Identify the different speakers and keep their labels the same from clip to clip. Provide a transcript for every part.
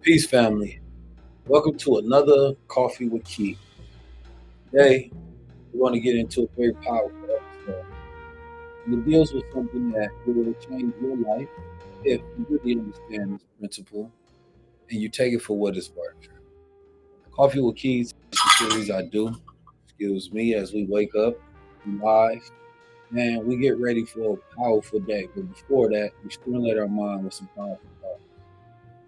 Speaker 1: Peace, family. Welcome to another Coffee with Key. Today, we want to get into a very powerful episode. And it deals with something that will change your life if you really understand this principle and you take it for what it's worth. Coffee with Keys is a series I do, excuse me, as we wake up, we live, and we get ready for a powerful day. But before that, we stimulate our mind with some powerful thoughts.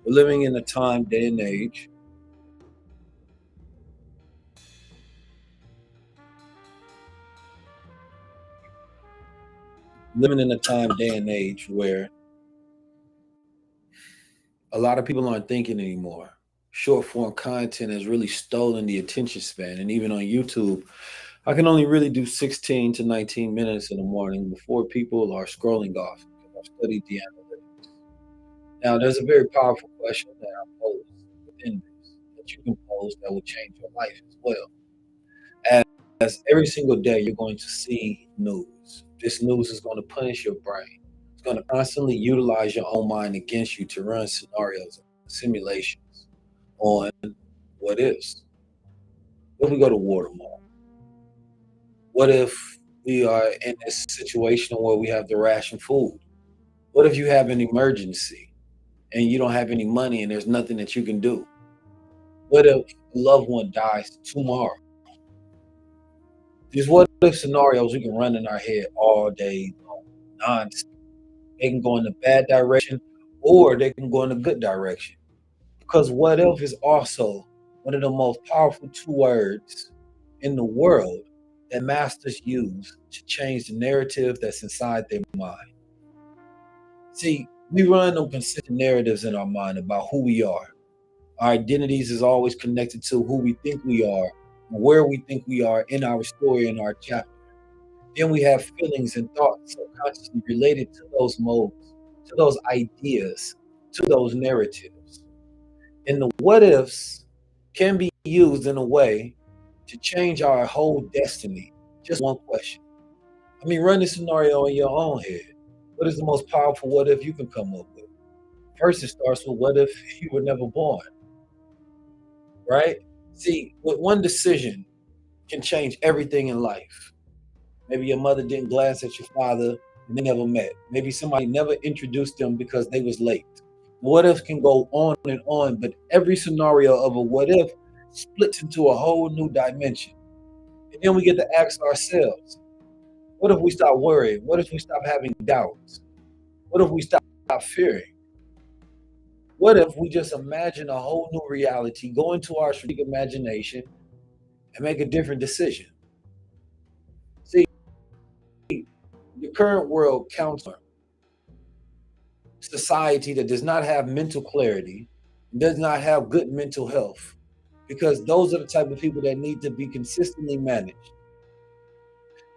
Speaker 1: We're living in a time, day, and age living in a time, day, and age where a lot of people aren't thinking anymore. Short form content has really stolen the attention span. And even on YouTube, I can only really do 16 to 19 minutes in the morning before people are scrolling off because I've studied the analytics. Now, there's a very powerful question that I pose within this that you can pose that will change your life as well. As every single day, you're going to see news. This news is going to punish your brain. It's going to constantly utilize your own mind against you to run scenarios, simulations on what ifs. What if we go to war tomorrow? What if we are in a situation where we have to ration food? What if you have an emergency and you don't have any money and there's nothing that you can do? What if a loved one dies tomorrow? These what if scenarios we can run in our head all day long, nonstop. They can go in the bad direction or they can go in the good direction. Because what if is also one of the most powerful two words in the world that masters use to change the narrative that's inside their mind. See, we run on consistent narratives in our mind about who we are. Our identities is always connected to who we think we are, and where we think we are in our story, in our chapter. Then we have feelings and thoughts subconsciously related to those modes, to those ideas, to those narratives. And the what ifs can be used in a way to change our whole destiny. Just one question. I mean, run this scenario in your own head. What is the most powerful what if you can come up with? First, it starts with what if you were never born, right? See, with one decision can change everything in life. Maybe your mother didn't glance at your father and they never met. Maybe somebody never introduced them because they was late. What if can go on, but every scenario of a what if splits into a whole new dimension. And then we get to ask ourselves, what if we stop worrying? What if we stop having doubts? What if we stop fearing? What if we just imagine a whole new reality, go into our strategic imagination, and make a different decision? See, the current world counts on society that does not have mental clarity, does not have good mental health, because those are the type of people that need to be consistently managed.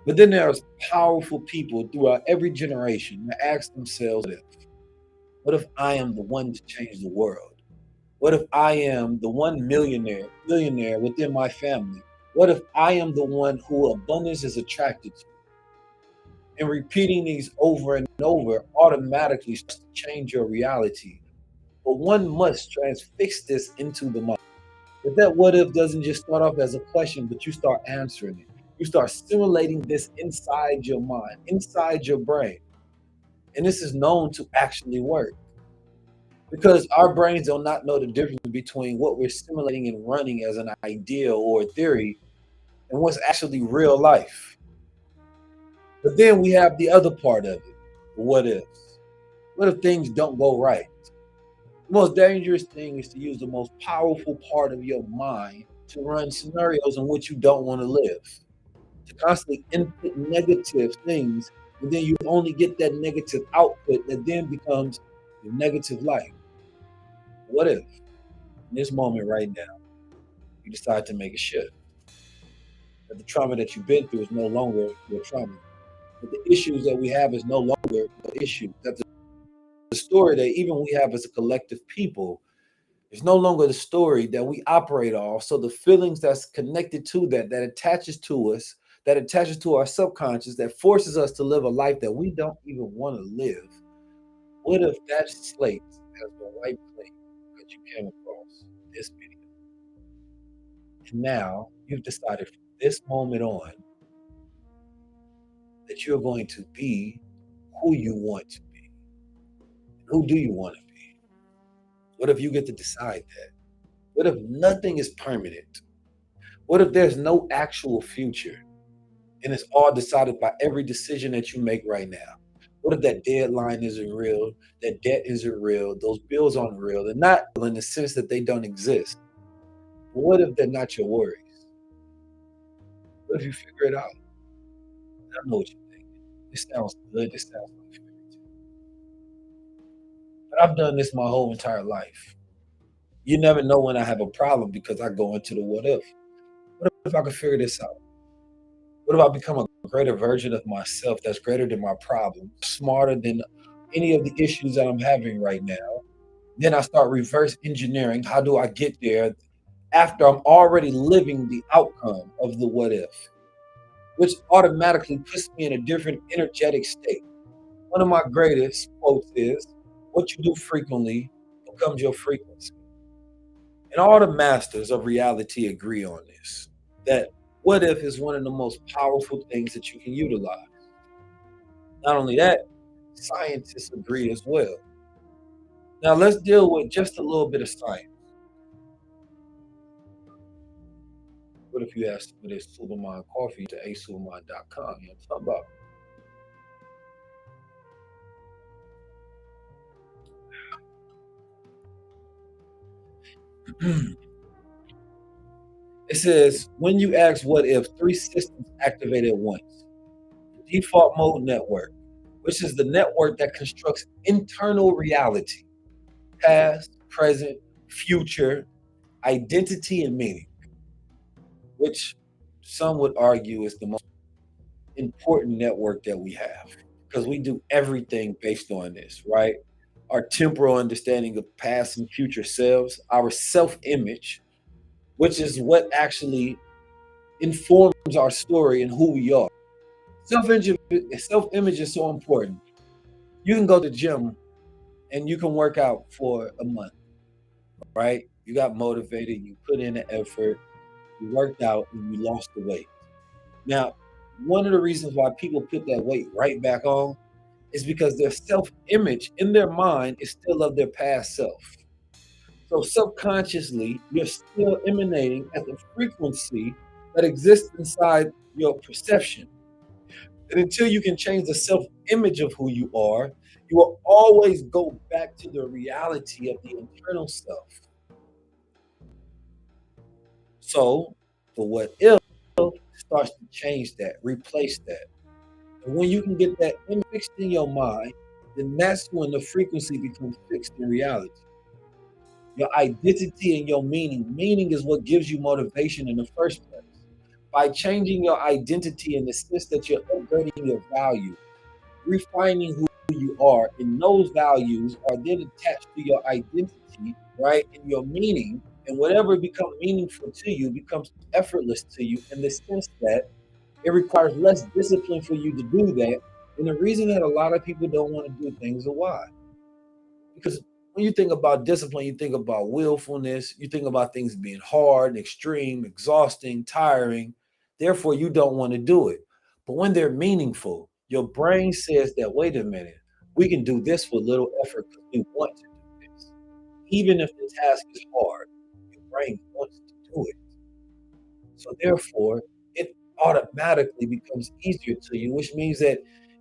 Speaker 1: But then there's powerful people throughout every generation that ask themselves, what if I am the one to change the world? What if I am the one billionaire within my family? What if I am the one who abundance is attracted to? And repeating these over and over automatically starts to change your reality. But one must transfix this into the mind. But that what if doesn't just start off as a question, but you start answering it. You start simulating this inside your mind, inside your brain. And this is known to actually work because our brains do not know the difference between what we're simulating and running as an idea or a theory and what's actually real life. But then we have the other part of it, the what ifs. What if things don't go right? The most dangerous thing is to use the most powerful part of your mind to run scenarios in which you don't want to live, to constantly input negative things, and then you only get that negative output that then becomes your negative life. What if, in this moment right now, you decide to make a shift? That the trauma that you've been through is no longer your trauma. That the issues that we have is no longer your issue. That the story that even we have as a collective people is no longer the story that we operate off. So the feelings that's connected to that, that attaches to us, that attaches to our subconscious, that forces us to live a life that we don't even want to live. What if that slate has been wiped clean because you came across And now you've decided from this moment on that you're going to be who you want to be. Who do you want to be? What if you get to decide that? What if nothing is permanent? What if there's no actual future and it's all decided by every decision that you make right now? What if that deadline isn't real? That debt isn't real? Those bills aren't real? They're not in the sense that they don't exist. But what if they're not your worries? What if you figure it out? I know what you're thinking. This sounds good. This sounds like fairy tale. But I've done this my whole entire life. You never know when I have a problem because I go into the what if. What if I could figure this out? What if I become a greater version of myself that's greater than my problem, smarter than any of the issues that I'm having right now? Then I start reverse engineering. How do I get there after I'm already living the outcome of the what if, which automatically puts me in a different energetic state. One of my greatest quotes is, what you do frequently becomes your frequency. And all the masters of reality agree on this, that what if is one of the most powerful things that you can utilize. Not only that, scientists agree as well. Now let's deal with just a little bit of science. What if you asked for this Supermind coffee to asupermind.com? You know what I'm talking about? It says, when you ask what if, three systems activate at once. The default mode network, which is the network that constructs internal reality, past, present, future, identity, and meaning, which some would argue is the most important network that we have because we do everything based on this, right? Our temporal understanding of past and future selves, our self image, which is what actually informs our story and who we are. Self image is so important. You can go to the gym and you can work out for a month, right? You got motivated, you put in the effort, you worked out, and you lost the weight. Now, one of the reasons why people put that weight right back on is because their self image in their mind is still of their past self. So subconsciously, you're still emanating at the frequency that exists inside your perception. And until you can change the self image of who you are, you will always go back to the reality of the internal self. So the what if starts to change that, replace that. And when you can get that fixed in your mind, then that's when the frequency becomes fixed in reality. Your identity and your meaning. Meaning is what gives you motivation in the first place. By changing your identity in the sense that you're upgrading your value, refining who you are, and those values are then attached to your identity, right? And your meaning, and whatever becomes meaningful to you becomes effortless to you in the sense that it requires less discipline for you to do that. And the reason that a lot of people don't want to do things are why? Because when you think about discipline, you think about willfulness, you think about things being hard, extreme, exhausting, tiring. Therefore, you don't want to do it. But when they're meaningful, your brain says that, wait a minute, we can do this with little effort because we want to do this. Even if the task is hard, your brain wants to do it. So therefore, it automatically becomes easier to you, which means that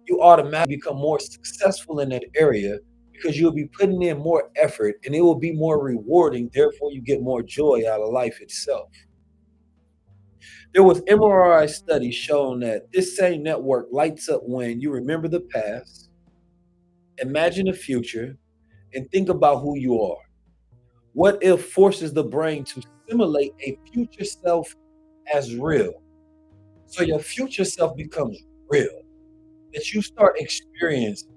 Speaker 1: you automatically become more successful in that area because you'll be putting in more effort and it will be more rewarding. Therefore, you get more joy out of life itself. There was MRI studies showing that this same network lights up when you remember the past, imagine the future, and think about who you are. What if forces the brain to simulate a future self as real? So your future self becomes real. That you start experiencing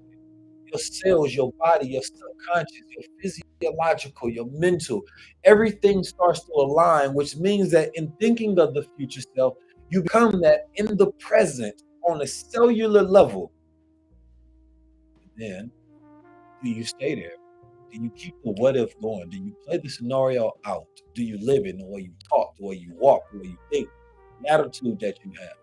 Speaker 1: your cells, your body, your subconscious, your physiological, your mental, everything starts to align, which means that in thinking of the future self, you become that in the present on a cellular level. Then, do you stay there? Do you keep the what if going? Do you play the scenario out? Do you live it the way you talk, the way you walk, the way you think, the attitude that you have?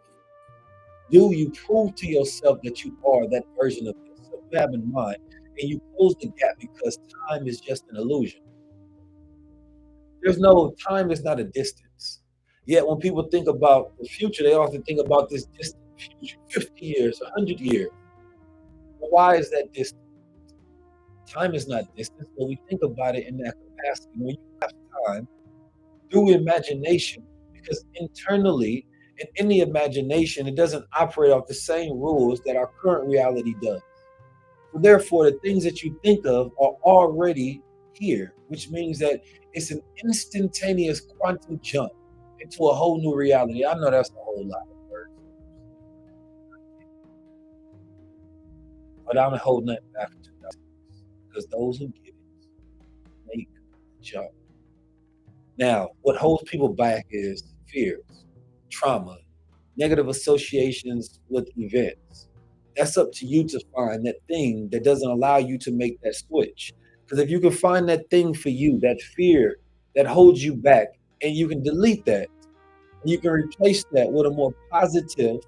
Speaker 1: Do you prove to yourself that you are that version of yourself you have in mind? And you close the gap because time is just an illusion. There's no time is not a distance. Yet when people think about the future, they often think about this distant future, 50 years, 100 years. Well, why is that distant? Time is not distance, but we think about it in that capacity. When you have time through imagination, because internally, in any imagination, it doesn't operate off the same rules that our current reality does. So therefore, the things that you think of are already here, which means that it's an instantaneous quantum jump into a whole new reality. I know that's a whole lot of words, but I'm holding it back to that because those who get it make the jump. Now, what holds people back is fears, trauma, negative associations with events. That's up to you to find that thing that doesn't allow you to make that switch. Because if you can find that thing for you, that fear that holds you back, and you can delete that, and you can replace that with a more positive,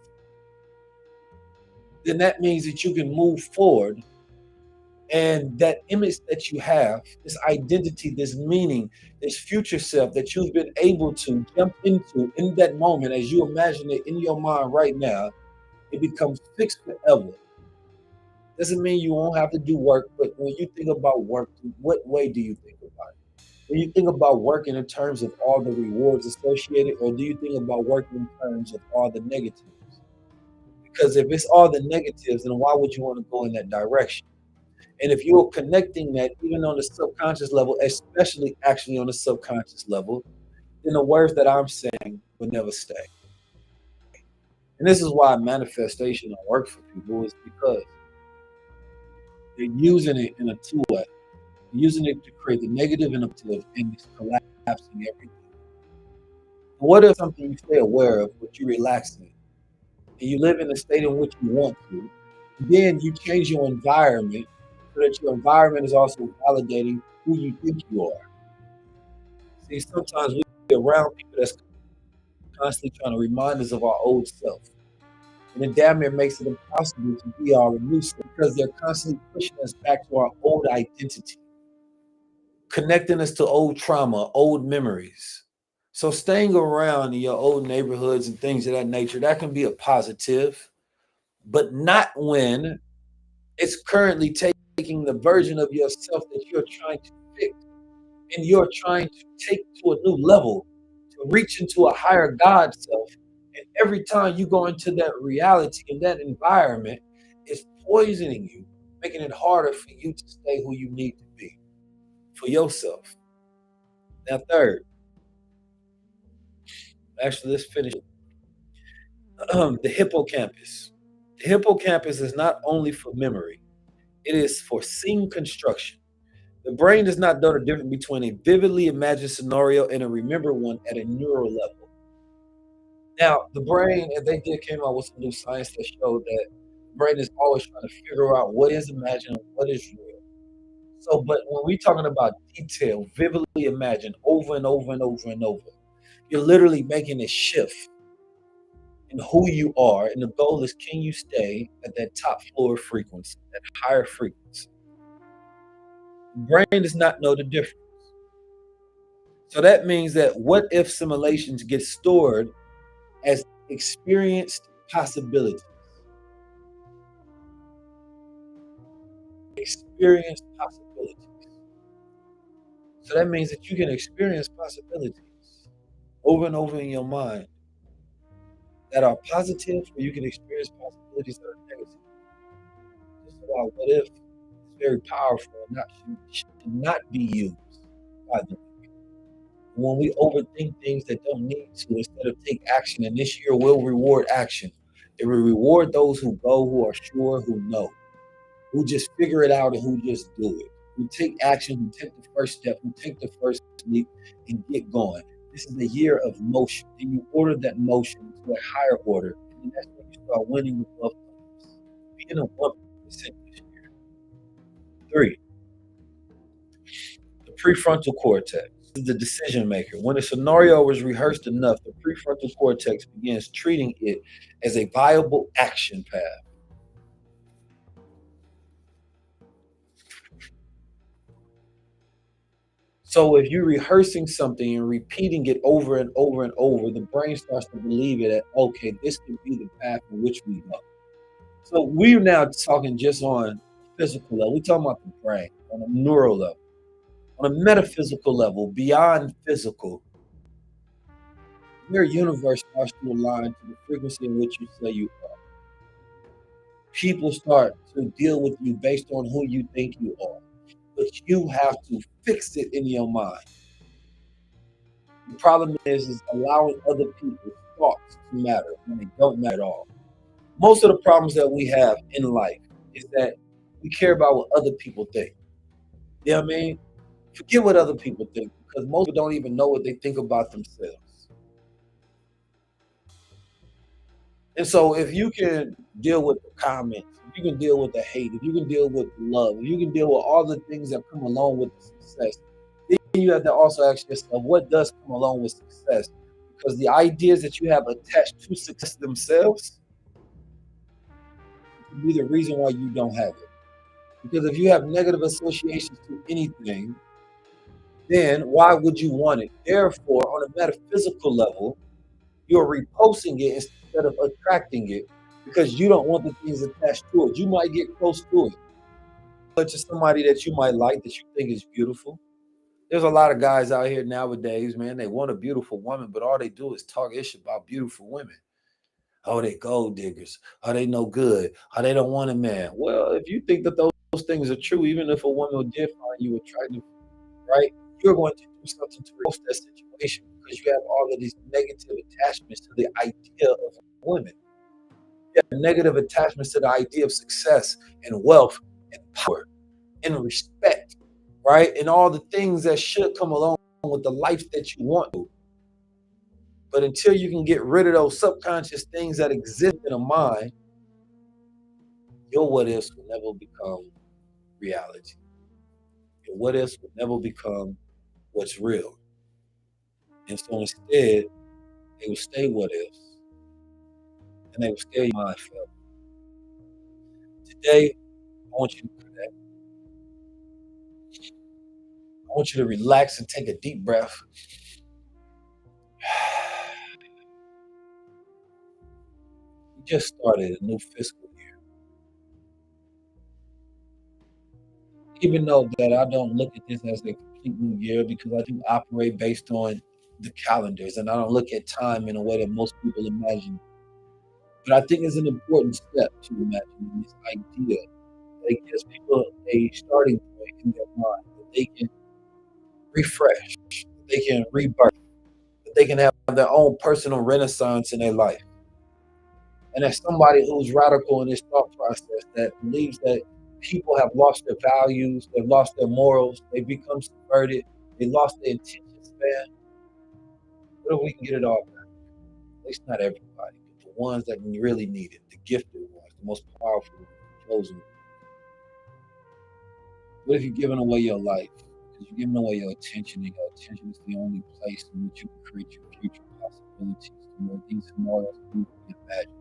Speaker 1: then that means that you can move forward. And that image that you have, this identity, this meaning, this future self that you've been able to jump into in that moment as you imagine it in your mind right now, it becomes fixed forever. Doesn't mean you won't have to do work, but when you think about work, what way do you think about it? Do you think about working in terms of all the rewards associated, or do you think about working in terms of all the negatives? Because if it's all the negatives, then why would you want to go in that direction? And if you're connecting that even on the subconscious level, especially actually on the subconscious level, then the words that I'm saying will never stay. And this is why manifestation don't work for people is because they're using it in a two-way. Using it to create the negative and the positive, and it's collapsing everything. What if something you stay aware of, but you relax in, and you live in the state in which you want to, then you change your environment so that your environment is also validating who you think you are. See, sometimes we're around people that's constantly trying to remind us of our old self. And it damn near makes it impossible to be our new self because they're constantly pushing us back to our old identity, connecting us to old trauma, old memories. So staying around in your old neighborhoods and things of that nature, that can be a positive, but not when it's currently taking the version of yourself that you're trying to fix and you're trying to take to a new level, to reach into a higher God self. And every time you go into that reality and that environment, it's poisoning you, making it harder for you to stay who you need to be for yourself. Now, third, actually, let's finish. The hippocampus. The hippocampus is not only for memory, it is for scene construction. The brain does not know the difference between a vividly imagined scenario and a remembered one at a neural level. Now, the brain, and they did came out with some new science that showed that the brain is always trying to figure out what is imagined, what is real. So, but when we're talking about detail, vividly imagined over and over and over and over, you're literally making a shift in who you are. And the goal is can you stay at that top floor frequency, that higher frequency? The brain does not know the difference. So that means that what if simulations get stored as experienced possibilities? Experienced possibilities. So that means that you can experience possibilities over and over in your mind that are positive, or you can experience possibilities that are negative. Just about what if is very powerful and should not be used by them. When we overthink things that don't need to, instead of take action, and this year will reward action. It will reward those who go, who are sure, who know, who just figure it out and who just do it, who take action, who take the first step, who take the first leap and get going. This is a year of motion. And you order that motion to a higher order. And that's when you start winning above others. Being a 1% this year. Three, Prefrontal cortex is the decision maker. When a scenario is rehearsed enough, the prefrontal cortex begins treating it as a viable action path. So if you're rehearsing something and repeating it over and over and over, the brain starts to believe it that, okay, this could be the path in which we go. So we're now talking just on physical level. We're talking about the brain on a neural level, on a metaphysical level, beyond physical. Your universe starts to align to the frequency in which you say you are. People start to deal with you based on who you think you are. But you have to fix it in your mind. The problem is allowing other people's thoughts to matter when they don't matter at all. Most of the problems that we have in life is that we care about what other people think. You know what I mean? Forget what other people think because most people don't even know what they think about themselves. And so if you can deal with the comments, if you can deal with the hate, if you can deal with love, if you can deal with all the things that come along with the success, then you have to also ask yourself, what does come along with success? Because the ideas that you have attached to success themselves can be the reason why you don't have it. Because if you have negative associations to anything, then why would you want it? Therefore, on a metaphysical level, you're repulsing it instead of attracting it because you don't want the things attached to it. You might get close to it, but to somebody that you might like that you think is beautiful. There's a lot of guys out here nowadays, man. They want a beautiful woman, but all they do is talk ish about beautiful women. Oh, they gold diggers. Oh, they no good. Oh, they don't want a man. Well, if you think that those things are true, even if a woman did find you attractive, right? You're going to do something to reverse that situation because you have all of these negative attachments to the idea of women. You have negative attachments to the idea of success and wealth and power and respect, right? And all the things that should come along with the life that you want to. But until you can get rid of those subconscious things that exist in a mind, your what ifs will never become reality. Your what ifs will never become what's real. And so instead, they will stay what ifs and they will stay in your mind forever. Today, I want you to connect. I want you to relax and take a deep breath. We just started a new fiscal year. Even though that I don't look at this as a complete new year because I do operate based on the calendars and I don't look at time in a way that most people imagine. But I think it's an important step to imagine this idea that it gives people a starting point in their mind that they can refresh, that they can rebirth, that they can have their own personal renaissance in their life. And as somebody who's radical in this thought process that believes that people have lost their values, they've lost their morals, they become subverted, they lost their attention span, what if we can get it all back? At least not everybody, but the ones that really need it, the gifted ones, the most powerful ones, the chosen ones. What if you're giving away your life? Because you're giving away your attention, and your attention is the only place in which you can create your future possibilities to where these scenarios can be imagined.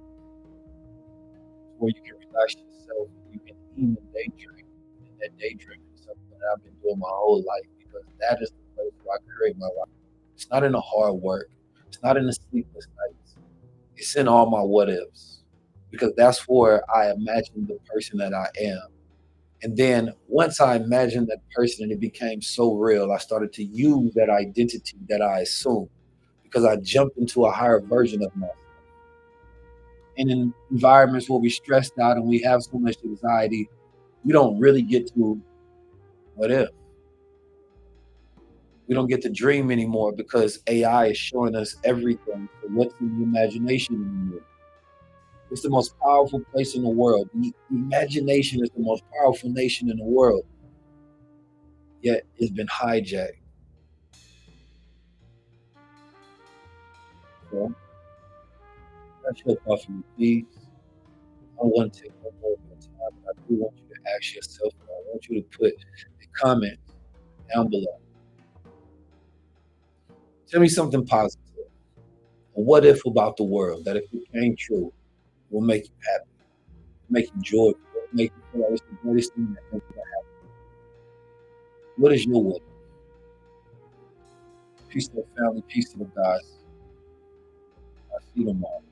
Speaker 1: Where you can relax yourself and you can even daydream. And that daydreaming is something that I've been doing my whole life because that is the place where I create my life. It's not in the hard work. It's not in the sleepless nights. It's in all my what ifs. Because that's where I imagine the person that I am. And then once I imagined that person and it became so real, I started to use that identity that I assumed because I jumped into a higher version of myself. And in environments where we're stressed out and we have so much anxiety, we don't really get to what if. We don't get to dream anymore because AI is showing us everything. So what's in the imagination anymore? It's the most powerful place in the world. The imagination is the most powerful nation in the world, yet it's been hijacked. So that's your coffee, please. I don't want to take no more of your time, but I do want you to ask yourself, and I want you to put a comment down below. Tell me something positive. A what if about the world that if it came true, will make you happy, make you joyful, make you feel like it's the greatest thing that ever happened. What is your what? Peace to the family, peace to the guys. I see them all.